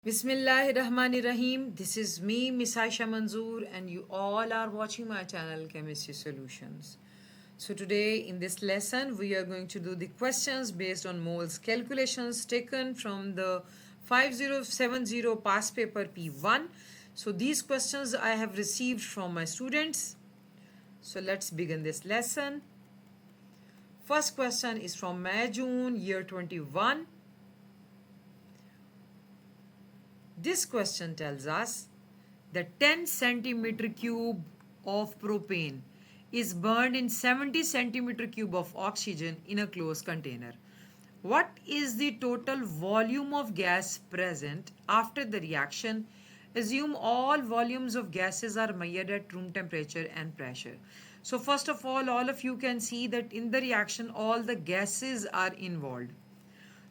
Bismillahirrahmanirrahim. This is me, Miss Aisha Manzoor, and you all are watching my channel Chemistry Solutions. So, today in this lesson, we are going to do the questions based on moles calculations taken from the 5070 past paper P1. So, these questions I have received from my students. So, let's begin this lesson. First question is from May June year 21. This question tells us that 10 centimeter cube of propane is burned in 70 centimeter cube of oxygen in a closed container. What is the total volume of gas present after the reaction? Assume all volumes of gases are measured at room temperature and pressure. So first of all of you can see that in the reaction all the gases are involved.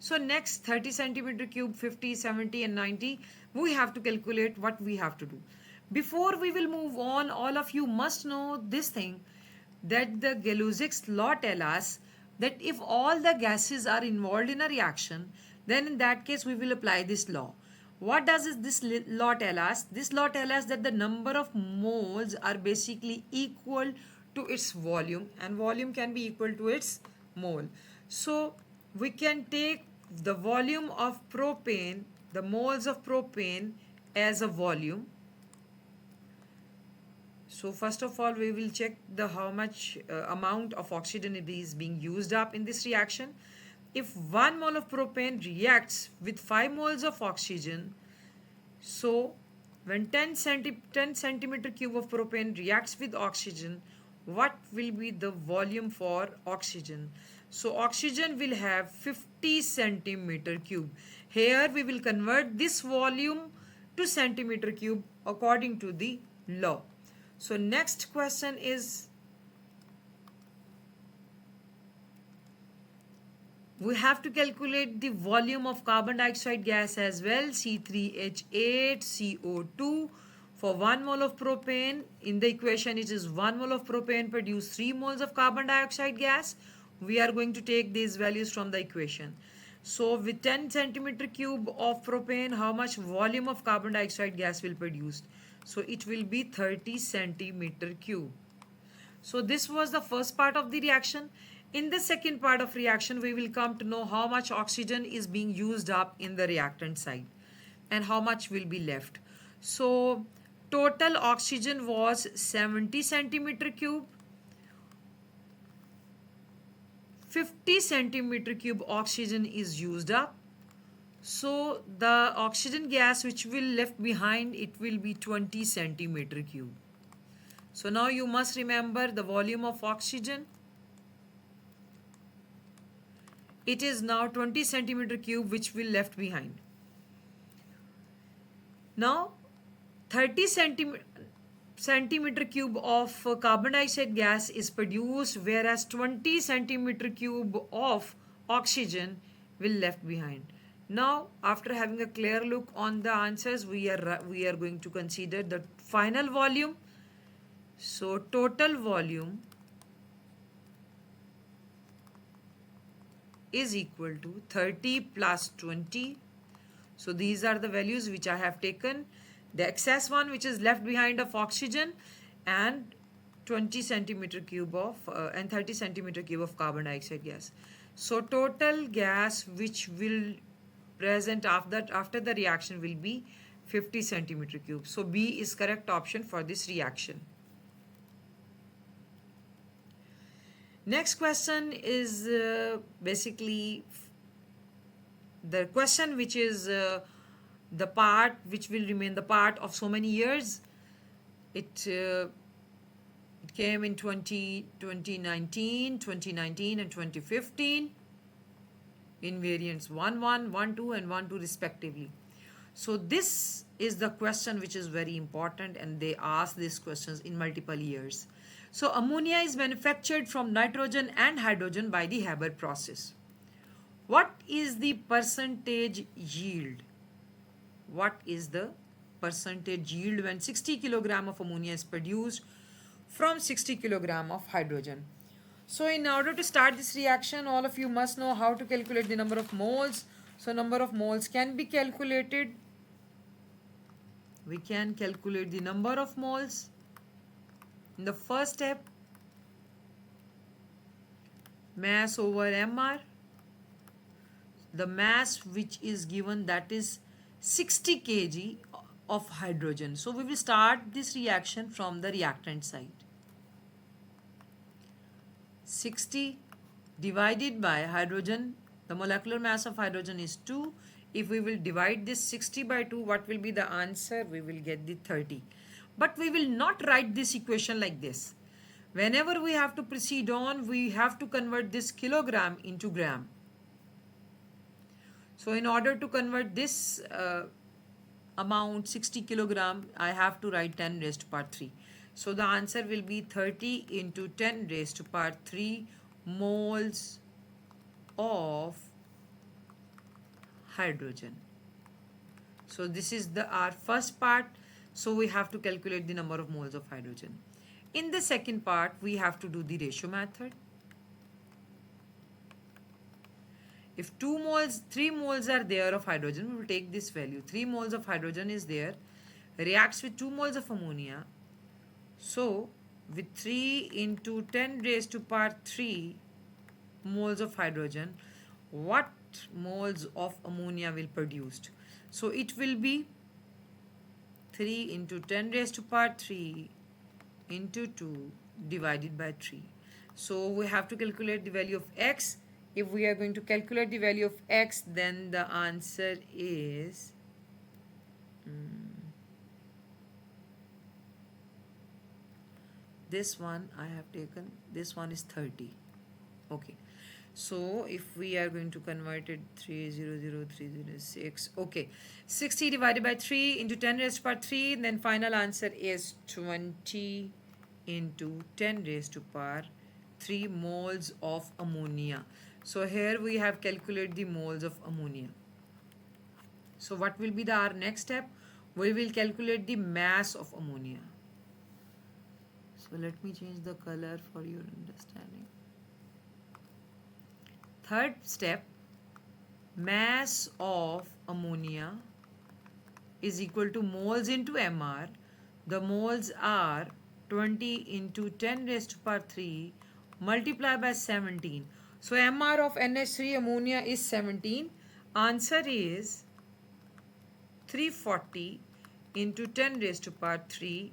So next 30 centimeter cube, 50, 70 and 90, we have to calculate what we have to do. Before we will move on, all of you must know this thing that the Galois's law tells us that if all the gases are involved in a reaction, then in that case we will apply this law. What does this law tell us? This law tells us that the number of moles are basically equal to its volume, and volume can be equal to its mole. So we can take the volume of propane, the moles of propane as a volume. So first of all we will check the how much amount of oxygen is being used up in this reaction. If 1 mole of propane reacts with 5 moles of oxygen, so when 10 centimeter cube of propane reacts with oxygen, what will be the volume for oxygen? So oxygen will have 50 centimeter cube. Here we will convert this volume to centimeter cube according to the law. So next question is, we have to calculate the volume of carbon dioxide gas as well, C3H8CO2. For 1 mole of propane, in the equation it is 1 mole of propane produce 3 moles of carbon dioxide gas. We are going to take these values from the equation. So with 10 centimeter cube of propane, how much volume of carbon dioxide gas will produce? So it will be 30 centimeter cube. So this was the first part of the reaction. In the second part of reaction, we will come to know how much oxygen is being used up in the reactant side and how much will be left. So total oxygen was 70 centimeter cube. 50 centimeter cube oxygen is used up. So the oxygen gas which will left behind, it will be 20 centimeter cube. So now you must remember the volume of oxygen. It is now 20 centimeter cube which will left behind. Now 30 centimeter cube of carbon dioxide gas is produced, whereas 20 centimeter cube of oxygen will left behind. Now after having a clear look on the answers, we are going to consider the final volume. So total volume is equal to 30 plus 20. So these are the values which I have taken. The excess one which is left behind of oxygen, and 20 centimeter cube of and 30 centimeter cube of carbon dioxide gas. So total gas which will present after the reaction will be 50 centimeter cube. So B is correct option for this reaction. Next question is basically the question which is the part which will remain the part of so many years. It came in 2019 and 2015 in variants 1.1, 1.2 and 1.2 respectively. So this is the question which is very important, and they ask these questions in multiple years. So ammonia is manufactured from nitrogen and hydrogen by the Haber process. What is the percentage yield? What is the percentage yield when 60 kilogram of ammonia is produced from 60 kilogram of hydrogen? So in order to start this reaction, all of you must know how to calculate the number of moles. So number of moles can be calculated we can calculate the number of moles. In the first step, mass over mR. The mass which is given, that is 60 kg of hydrogen. So we will start this reaction from the reactant side. 60 divided by hydrogen, the molecular mass of hydrogen is 2. If we will divide this 60 by 2, what will be the answer? We will get the 30. But we will not write this equation like this. Whenever we have to proceed on, we have to convert this kilogram into gram. So in order to convert this amount 60 kilogram, I have to write 10 raised to power 3. So the answer will be 30 into 10 raised to power 3 moles of hydrogen. So this is our first part. So we have to calculate the number of moles of hydrogen. In the second part, we have to do the ratio method. If 3 moles are there of hydrogen, we will take this value. 3 moles of hydrogen is there, reacts with 2 moles of ammonia. So with 3 into 10 raised to power 3 moles of hydrogen, what moles of ammonia will produced? So it will be 3 into 10 raised to power 3 into 2 divided by 3. So we have to calculate the value of x. If we are going to calculate the value of x, then the answer is this one I have taken, this one is 30. Okay, so if we are going to convert it 300306, okay, 60 divided by 3 into 10 raised to power 3, then final answer is 20 into 10 raised to power 3 moles of ammonia. So here we have calculated the moles of ammonia. So what will be our next step? We will calculate the mass of ammonia. So let me change the color for your understanding. Third step, mass of ammonia is equal to moles into mR. The moles are 20 into 10 raised to power 3 multiplied by 17. So mR of NH3 ammonia is 17. Answer is 340 into 10 raised to power 3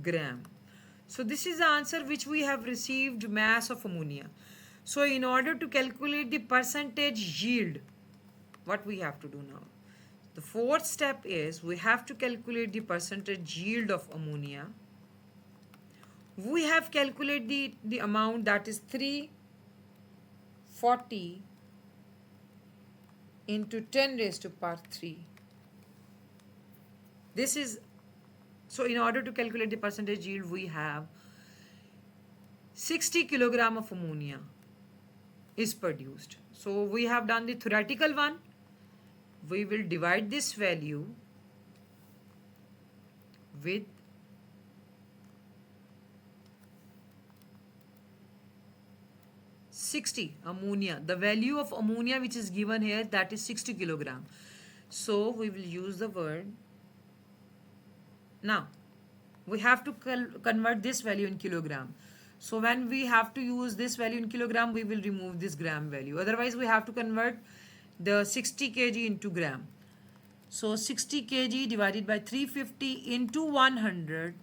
gram. So this is the answer which we have received, mass of ammonia. So in order to calculate the percentage yield, what we have to do now? The fourth step is we have to calculate the percentage yield of ammonia. We have calculated the amount, that is 340 into 10 raised to power 3. This is, so in order to calculate the percentage yield, we have 60 kilogram of ammonia is produced. So we have done the theoretical one. We will divide this value with 60 ammonia. The value of ammonia which is given here, that is 60 kilogram. So we will use the word. Now we have to convert this value in kilogram. So when we have to use this value in kilogram, we will remove this gram value. Otherwise we have to convert the 60 kg into gram. So 60 kg divided by 350 into 100.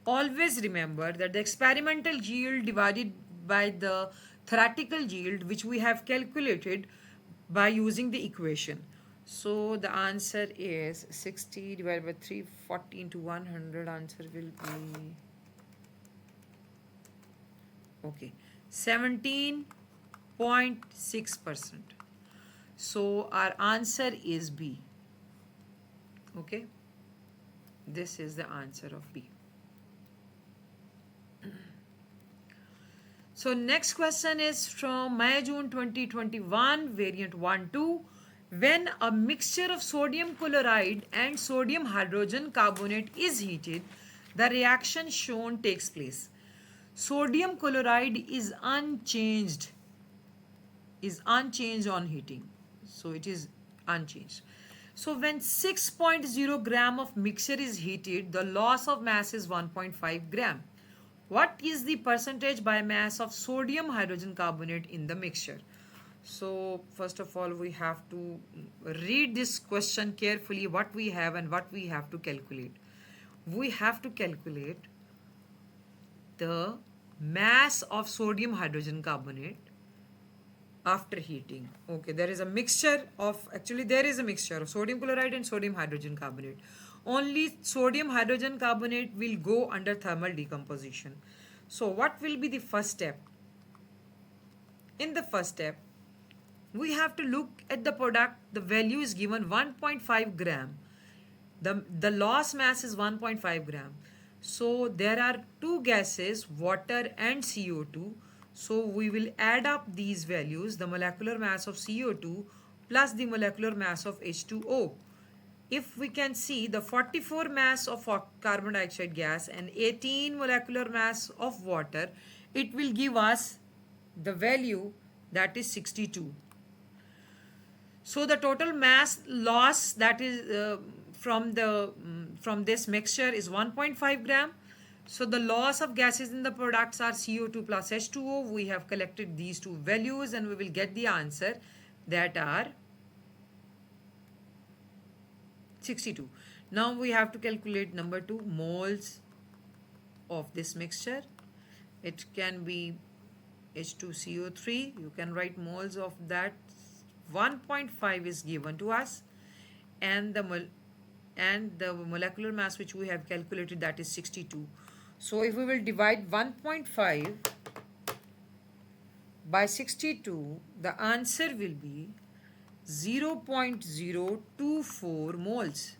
Always remember that the experimental yield divided by the theoretical yield, which we have calculated by using the equation. So the answer is 60 divided by 340 into 100. Answer will be, okay, 17.6%. So our answer is B. Okay, this is the answer of B. So next question is from May-June 2021, variant 1-2. When a mixture of sodium chloride and sodium hydrogen carbonate is heated, the reaction shown takes place. Sodium chloride is unchanged on heating. So it is unchanged. So when 6.0 gram of mixture is heated, the loss of mass is 1.5 gram. What is the percentage by mass of sodium hydrogen carbonate in the mixture? So first of all, we have to read this question carefully, what we have and what we have to calculate. We have to calculate the mass of sodium hydrogen carbonate after heating. Okay, there is a mixture of, actually there is a mixture of sodium chloride and sodium hydrogen carbonate. Only sodium hydrogen carbonate will go under thermal decomposition. So what will be the first step? In the first step, we have to look at the product. The value is given 1.5 gram. The loss mass is 1.5 gram. So there are two gases, water and CO2. So we will add up these values, the molecular mass of CO2 plus the molecular mass of H2O. If we can see the 44 mass of carbon dioxide gas and 18 molecular mass of water, it will give us the value that is 62. So the total mass loss that is from this mixture is 1.5 gram. So the loss of gases in the products are CO2 plus H2O. We have collected these two values and we will get the answer that are 62. Now we have to calculate number 2, moles of this mixture. It can be H2CO3. You can write moles of that. 1.5 is given to us, and the molecular mass which we have calculated, that is 62. So if we will divide 1.5 by 62, the answer will be 0.024 moles.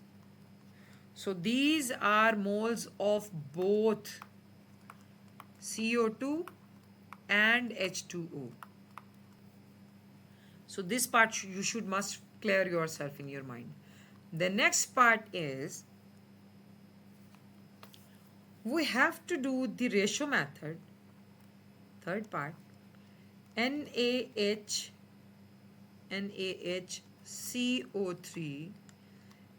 So these are moles of both CO2 and H2O. So this part you must clear yourself in your mind. The next part is we have to do the ratio method. Third part, NaHCO3,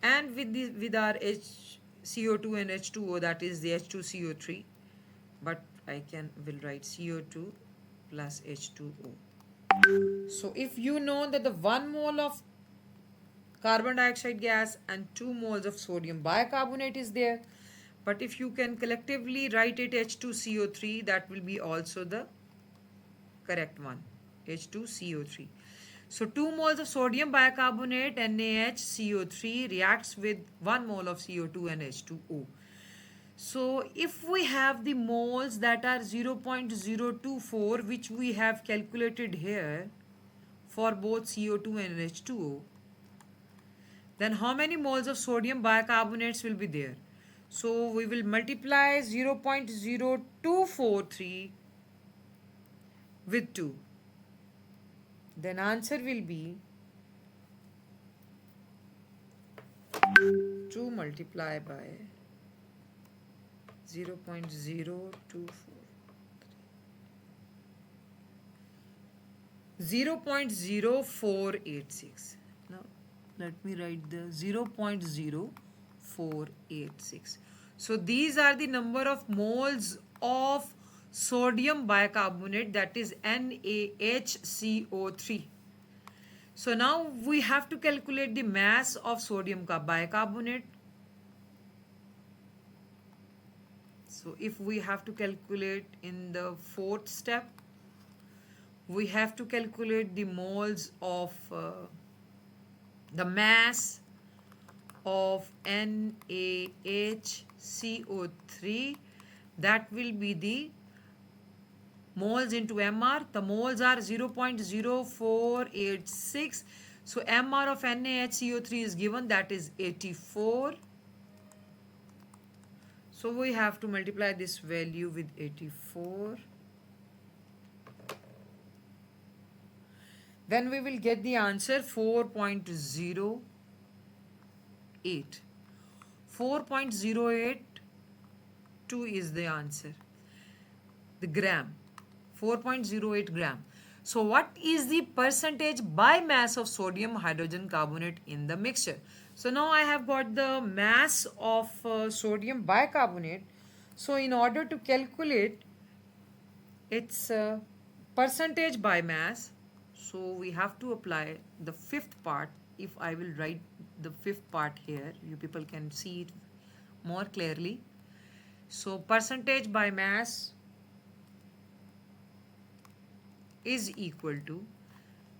and with our CO2 and H2O, that is the H2CO3, but I will write CO2 plus H2O. So if you know that the 1 mole of carbon dioxide gas and 2 moles of sodium bicarbonate is there, but if you can collectively write it H2CO3, that will be also the correct one, H2CO3. So 2 moles of sodium bicarbonate, NaHCO3, reacts with 1 mole of CO2 and H2O. So if we have the moles that are 0.024, which we have calculated here for both CO2 and H2O, then how many moles of sodium bicarbonates will be there? So we will multiply 0.0243 with 2. Then answer will be 2 multiplied by 0.024. 0.0486. Now let me write the 0.0486. So these are the number of moles of sodium bicarbonate, that is NaHCO3. So now we have to calculate the mass of sodium bicarbonate. So if we have to calculate in the fourth step, we have to calculate the moles of the mass of NaHCO3. That will be the moles into MR. The moles are 0.0486. So MR of NaHCO3 is given, that is 84. So we have to multiply this value with 84. Then we will get the answer 4.08. 4.082 is the answer. The gram. 4.08 gram. So what is the percentage by mass of sodium hydrogen carbonate in the mixture? So now I have got the mass of sodium bicarbonate. So in order to calculate its percentage by mass, so we have to apply the fifth part. If I will write the fifth part here, you people can see it more clearly. So percentage by mass is equal to,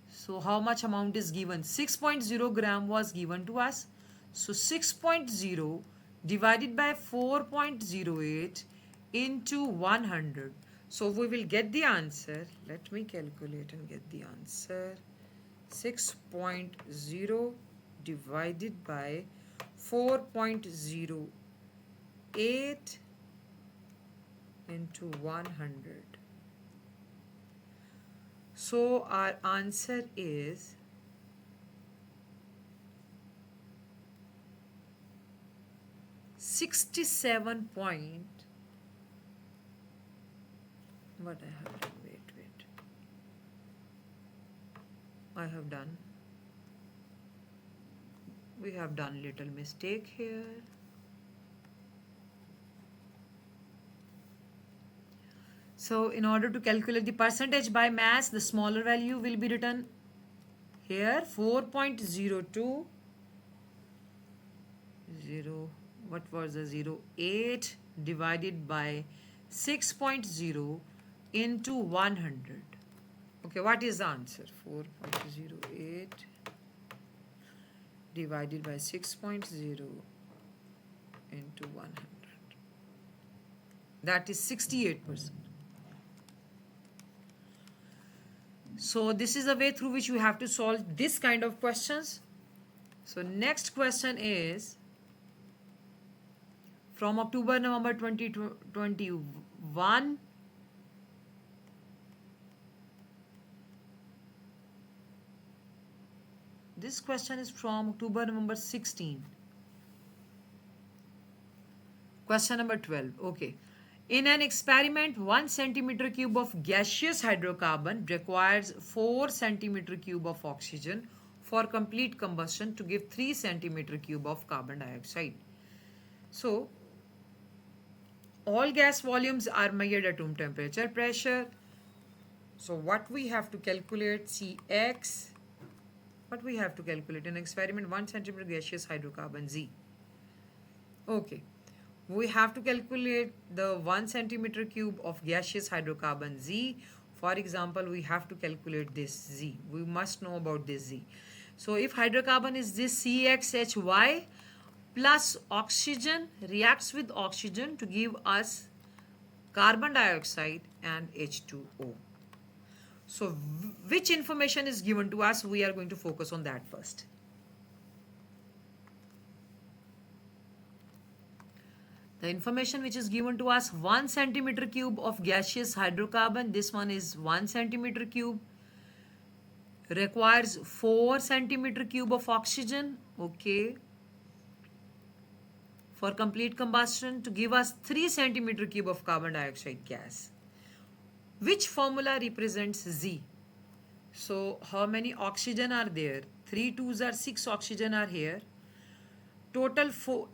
so how much amount is given? 6.0 gram was given to us. So 6.0 divided by 4.08 into 100. So we will get the answer. Let me calculate and get the answer. 6.0 divided by 4.08 into 100. So our answer is 67 point. What I have done? Wait. I have done. We have done little mistake here. So in order to calculate the percentage by mass, the smaller value will be written here, 4.02. What was the 08 divided by 6.0 into 100. Okay, what is the answer? 4.08 divided by 6.0 into 100. That is 68%. So this is the way through which we have to solve this kind of questions. So next question is from October-November 2021. This question is from October-November 16. Question number 12. Okay. In an experiment, 1 centimeter cube of gaseous hydrocarbon requires 4 centimeter cube of oxygen for complete combustion to give 3 centimeter cube of carbon dioxide. So, all gas volumes are measured at room temperature, pressure. So, what we have to calculate, Cx, what we have to calculate in experiment, 1 centimeter gaseous hydrocarbon, Z. Okay. We have to calculate the 1 centimeter cube of gaseous hydrocarbon Z. For example, we have to calculate this Z. We must know about this Z. So if hydrocarbon is this CXHY plus oxygen reacts with oxygen to give us carbon dioxide and H2O. So which information is given to us? We are going to focus on that first. The information which is given to us, 1 centimeter cube of gaseous hydrocarbon, this one is 1 centimeter cube, requires 4 centimeter cube of oxygen, okay, for complete combustion to give us 3 centimeter cube of carbon dioxide gas. Which formula represents Z? So how many oxygen are there? 3 2s are 6 oxygen are here. Total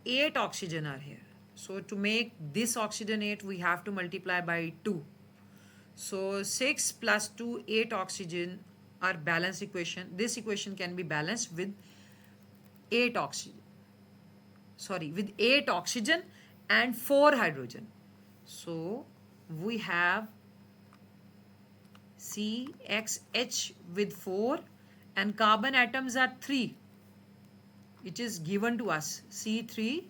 8 oxygen are here. So to make this oxygenate, we have to multiply by 2. So 6 plus 2, 8 oxygen are balanced equation. This equation can be balanced with 8 oxygen. With 8 oxygen and 4 hydrogen. So we have CXH with 4 and carbon atoms are 3. It is given to us C3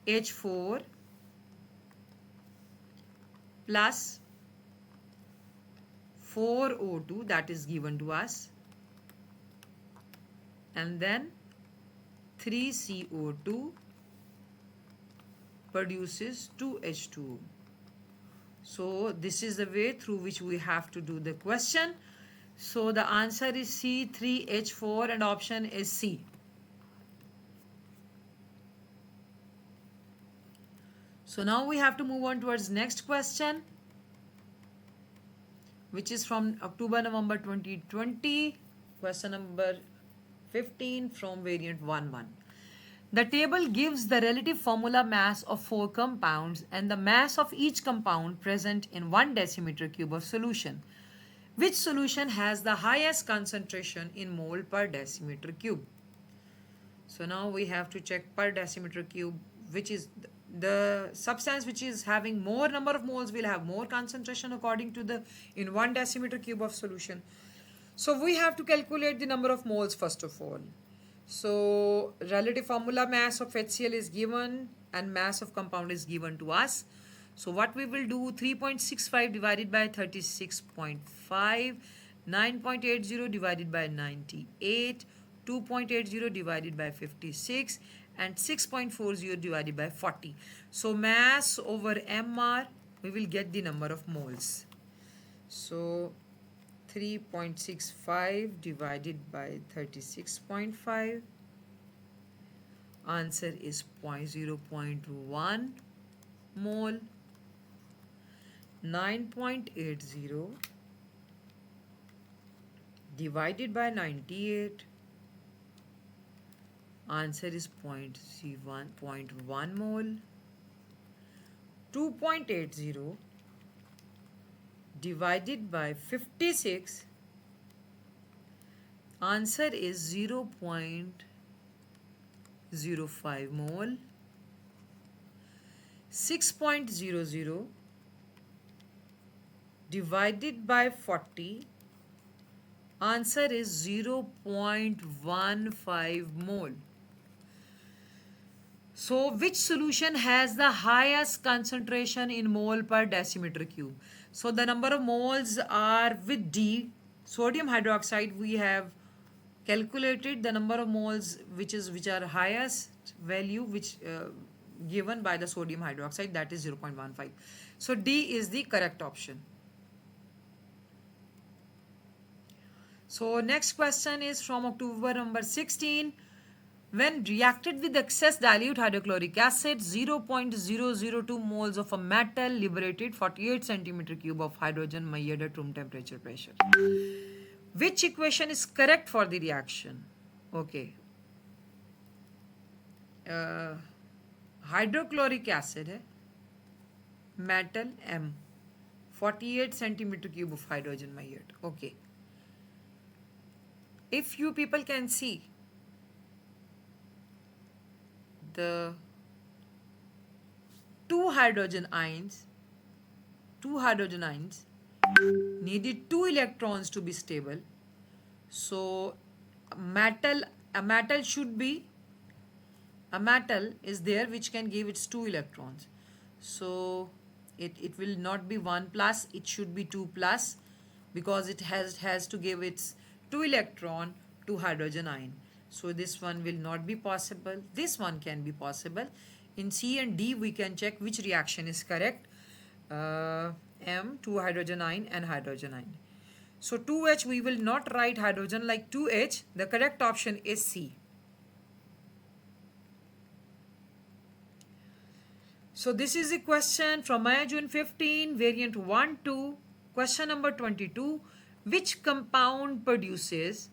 H4 plus 4O2, that is given to us, and then 3CO2 produces 2H2O. So this is the way through which we have to do the question. So the answer is C3H4 and option is C. So now we have to move on towards next question. which is from October-November 2020. Question number 15 from variant 1-1. The table gives the relative formula mass of 4 compounds and the mass of each compound present in 1 decimeter cube of solution. Which solution has the highest concentration in mole per decimeter cube? So now we have to check per decimeter cube, which is the substance which is having more number of moles will have more concentration according to the in 1 decimeter cube of solution. So we have to calculate the number of moles first of all. So relative formula mass of HCl is given and mass of compound is given to us. So what we will do, 3.65 divided by 36.5, 9.80 divided by 98, 2.80 divided by 56 and 6.40 divided by 40. So mass over MR, we will get the number of moles. So 3.65 divided by 36.5, answer is 0.1 mole. 9.80 divided by 98, answer is 0.1 mole. 2.80 divided by 56, answer is 0.05 mole. 6.00 divided by 40, answer is 0.15 mole. So which solution has the highest concentration in mole per decimeter cube? So the number of moles are with D, sodium hydroxide. We have calculated the number of moles which are highest value which given by the sodium hydroxide, that is 0.15. So D is the correct option. So next question is from October number 16. When reacted with excess dilute hydrochloric acid, 0.002 moles of a metal liberated 48 centimeter cube of hydrogen measured at room temperature pressure. Which equation is correct for the reaction? Okay. Hydrochloric acid है, metal M, 48 centimeter cube of hydrogen measured. Okay. If you people can see the two hydrogen ions needed 2 electrons to be stable. So a metal is there which can give its 2 electrons. So it will not be 1 plus, it should be 2 plus, because it has to give its 2 electron to hydrogen ion. So this one will not be possible. This one can be possible. In C and D we can check which reaction is correct. M, 2 hydrogen ion and hydrogen ion. So 2H, we will not write hydrogen like 2H. The correct option is C. So this is a question from May June 15, variant 1-2. Question number 22. Which compound produces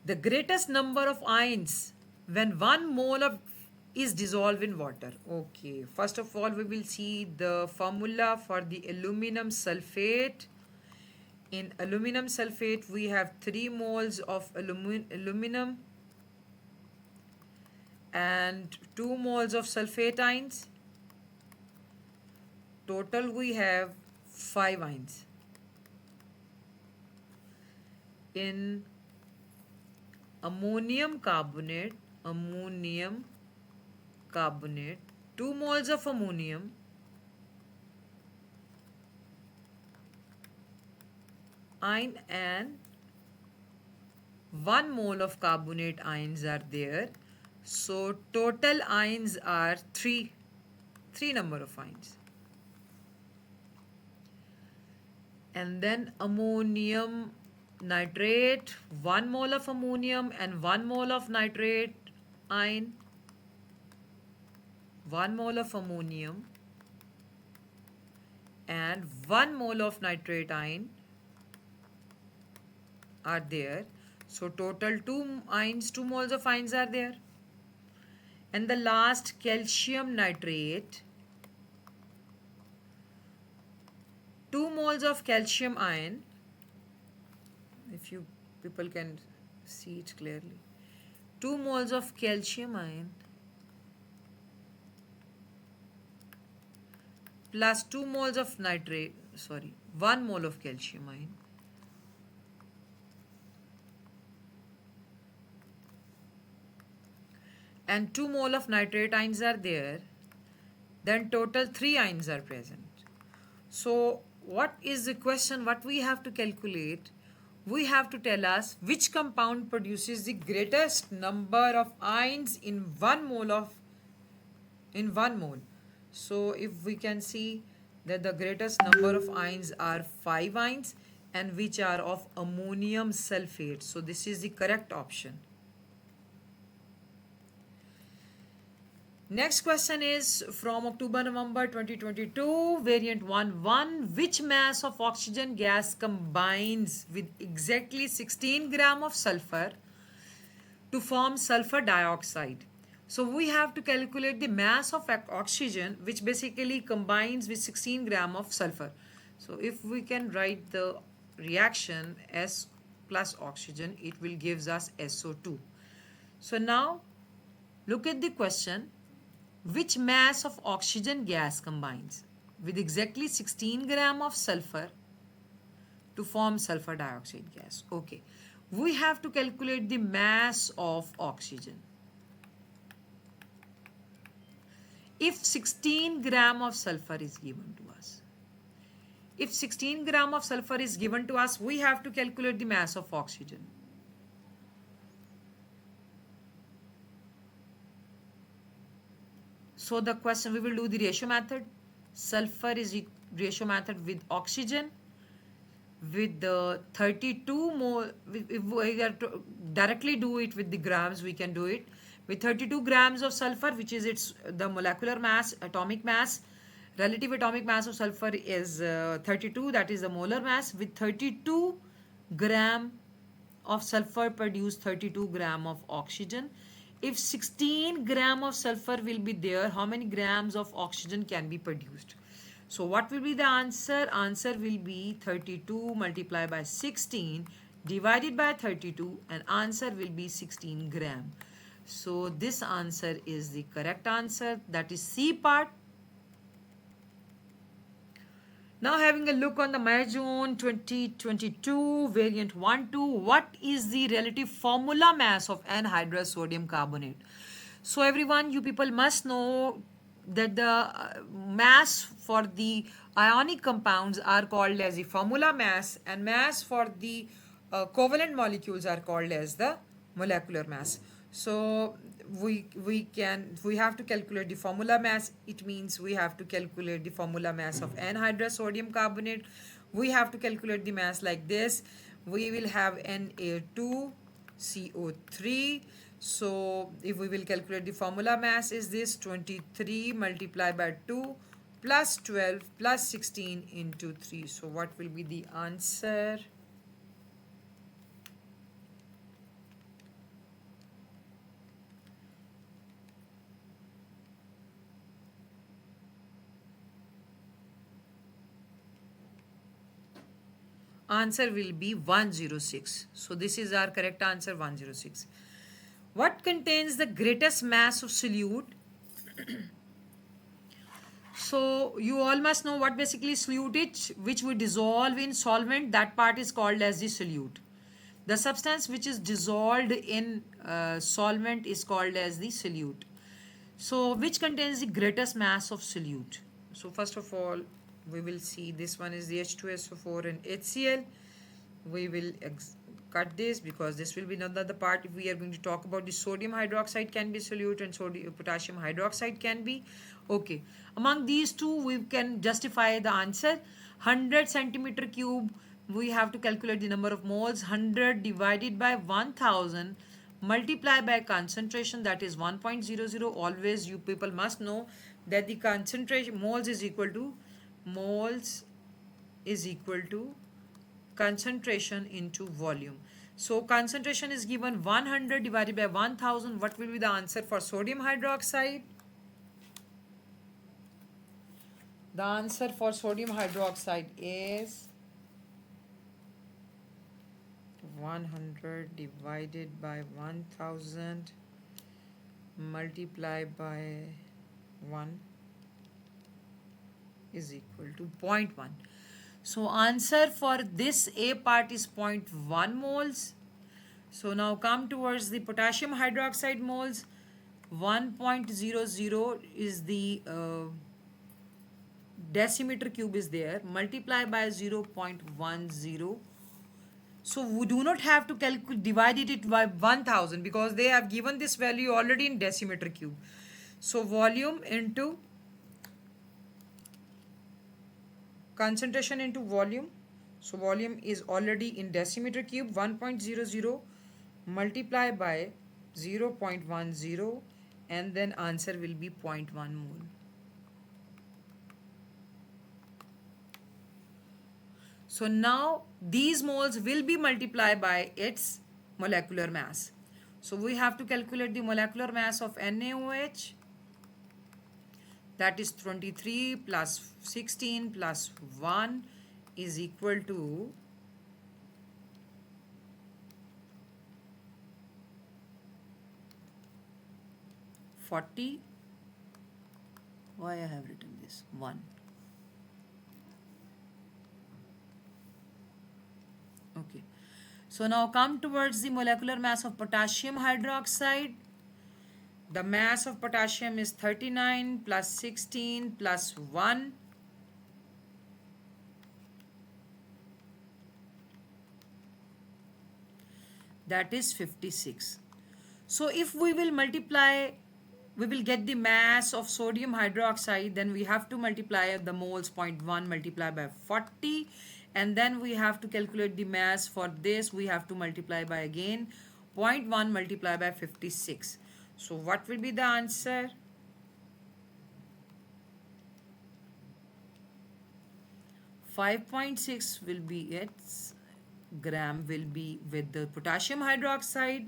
the greatest number of ions when 1 mole is dissolved in water? Okay, first of all we will see the formula for the aluminum sulfate. In aluminum sulfate we have 3 moles of aluminum and 2 moles of sulfate ions. Total we have 5 ions. In ammonium carbonate, 2 moles of ammonium ion and 1 mole of carbonate ions are there. So total ions are 3 number of ions. And then ammonium nitrate, 1 mole of ammonium and 1 mole of nitrate ion, 1 mole of ammonium and 1 mole of nitrate ion are there. So total 2 ions, 2 moles of ions are there. And the last calcium nitrate, 2 moles of calcium ion, if you people can see it clearly, 2 moles of calcium ion plus 2 moles of nitrate, 1 mole of calcium ion and 2 mole of nitrate ions are there, then total 3 ions are present. So what is the question? What we have to calculate? We have to tell us which compound produces the greatest number of ions in 1 mole. So if we can see that the greatest number of ions are 5 ions and which are of ammonium sulfate. So this is the correct option. Next question is from October-November 2022, variant 1.1. Which mass of oxygen gas combines with exactly 16 gram of sulfur to form sulfur dioxide? So we have to calculate the mass of oxygen which basically combines with 16 gram of sulfur. So if we can write the reaction S plus oxygen, it will gives us SO2. So now look at the question. Which mass of oxygen gas combines with exactly 16 gram of sulfur to form sulfur dioxide gas? Okay, we have to calculate the mass of oxygen. If 16 gram of sulfur is given to us, we have to calculate the mass of oxygen. So the question, we will do the ratio method. Sulfur is ratio method with oxygen. With the 32 mole, if we are to directly do it with the grams, we can do it. With 32 grams of sulfur, which is the molecular mass, atomic mass, relative atomic mass of sulfur is 32, that is the molar mass. With 32 gram of sulfur produce 32 gram of oxygen. If 16 gram of sulfur will be there, how many grams of oxygen can be produced? So what will be the answer? Answer will be 32 multiplied by 16 divided by 32 and answer will be 16 gram. So this answer is the correct answer, that is C part. Now having a look on the May-June 2022 variant 1.2, what is the relative formula mass of anhydrous sodium carbonate? So everyone, you people must know that the mass for the ionic compounds are called as the formula mass and mass for the covalent molecules are called as the molecular mass. So we have to calculate the formula mass. It means we have to calculate the formula mass of anhydrous sodium carbonate. We have to calculate the mass like this. We will have Na2CO3. So if we will calculate the formula mass is this 23 multiplied by 2 plus 12 plus 16 into 3. So what will be the answer? Answer will be 106. So this is our correct answer, 106. What contains the greatest mass of solute? So you all must know what basically solute is, which we dissolve in solvent. That part is called as the solute. The substance which is dissolved in solvent is called as the solute. So which contains the greatest mass of solute? So first of all, we will see this one is the H2SO4 and HCl. We will cut this because this will be another part. If we are going to talk about the sodium hydroxide can be solute and potassium hydroxide can be. Okay, among these two we can justify the answer. 100 centimeter cube, we have to calculate the number of moles. 100 divided by 1000 multiply by concentration, that is 1.00. Always you people must know that the concentration moles is equal to moles is equal to concentration into volume. So concentration is given 100 divided by 1000. What will be the answer for sodium hydroxide? The answer for sodium hydroxide is 100 divided by 1000 multiplied by 1 is equal to 0.1. So answer for this A part is 0.1 moles. So now come towards the potassium hydroxide moles. 1.00 is the decimeter cube is there. Multiply by 0.10. So we do not have to divide it by 1000 because they have given this value already in decimeter cube. So volume into concentration into volume. So volume is already in decimeter cube. 1.00 multiply by 0.10 and then answer will be 0.1 mole. So now these moles will be multiplied by its molecular mass. So we have to calculate the molecular mass of NaOH. That is 23 plus 16 plus 1 is equal to 40. Why I have written this? 1. Okay. So now come towards the molecular mass of potassium hydroxide. The mass of potassium is 39 plus 16 plus 1. That is 56. So if we will multiply, we will get the mass of sodium hydroxide, then we have to multiply the moles 0.1 multiply by 40, and then we have to calculate the mass for this. We have to multiply by again 0.1 multiply by 56. So what will be the answer? .6 will be its gram will be with the potassium hydroxide,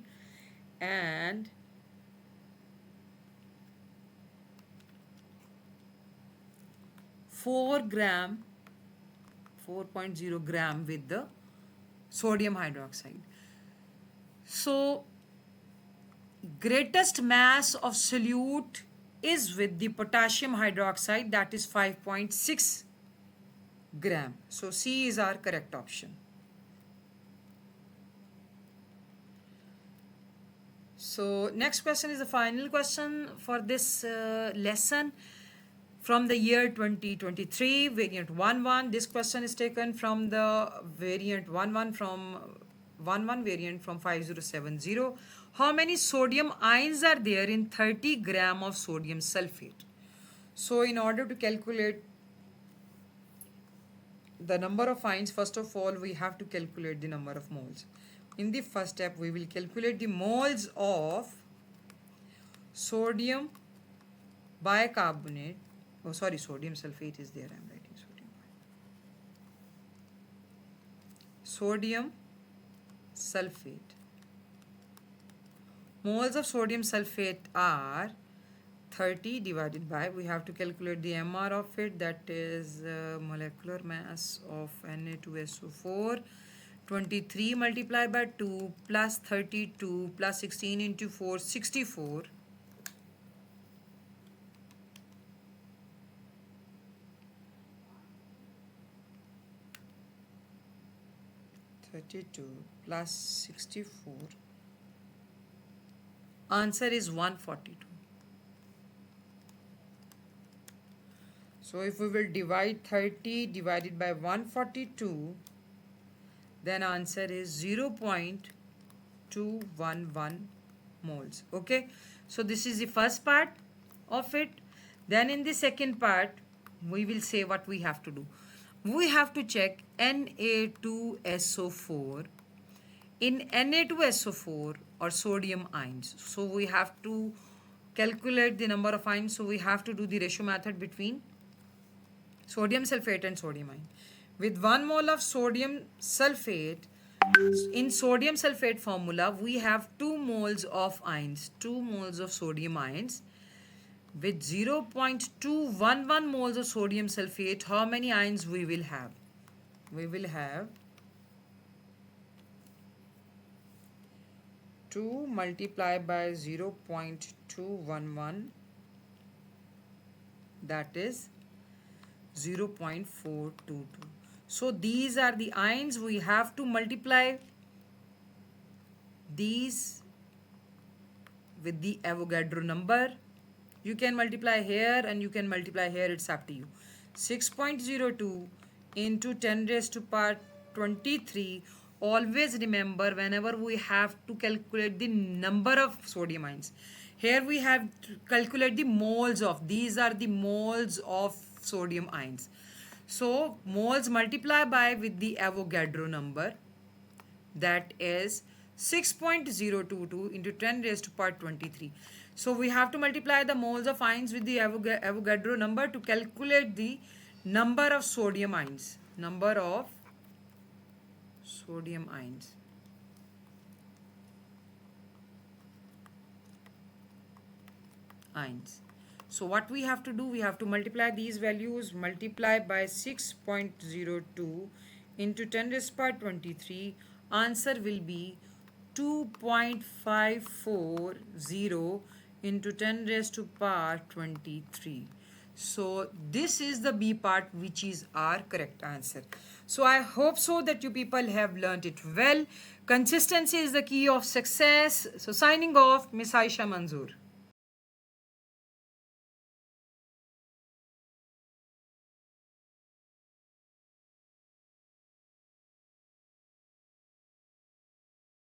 and .4 gram with the sodium hydroxide. So greatest mass of solute is with the potassium hydroxide, that is 5.6 gram. So C is our correct option. So next question is the final question for this lesson from the year 2023, variant 11. This question is taken from the variant 11 variant from 5070. How many sodium ions are there in 30 gram of sodium sulfate? So in order to calculate the number of ions, first of all we have to calculate the number of moles. In the first step we will calculate the moles of sodium bicarbonate. Oh sorry, sodium sulfate is there. I'm writing sodium sulfate. Moles of sodium sulfate are 30 divided by, we have to calculate the MR of it, that is molecular mass of Na2SO4, 23 multiplied by 2 plus 32 plus 16 into 4, 64. 32 plus 64. Answer is 142. So if we will divide 30 divided by 142, then answer is 0.211 moles. Okay, so this is the first part of it. Then in the second part we will say what we have to do. We have to check Na2SO4. In Na2SO4 or sodium ions, so we have to calculate the number of ions. So we have to do the ratio method between Sodium sulfate and sodium ion. With 1 mole of sodium sulfate, in sodium sulfate formula, we have 2 moles of ions, 2 moles of sodium ions. With 0.211 moles of sodium sulfate, how many ions we will have? We will have 2 multiplied by 0.211, that is 0.422. So these are the ions. We have to multiply these with the Avogadro number. You can multiply here and you can multiply here, it's up to you. 6.02 into 10 raised to power 23. Always remember, whenever we have to calculate the number of sodium ions, here we have to calculate the moles of, these are the moles of sodium ions. So moles multiply by with the Avogadro number, that is 6.022 into 10 raised to power 23. So we have to multiply the moles of ions with the Avogadro number to calculate the number of sodium ions. Number of sodium ions. So what we have to do, we have to multiply these values, multiply by 6.02 into 10 raised to power 23. Answer will be 2.540 into 10 raised to power 23. So this is the B part, which is our correct answer. So I hope so that you people have learnt it well. Consistency is the key of success. So signing off, Miss Aisha Manzoor.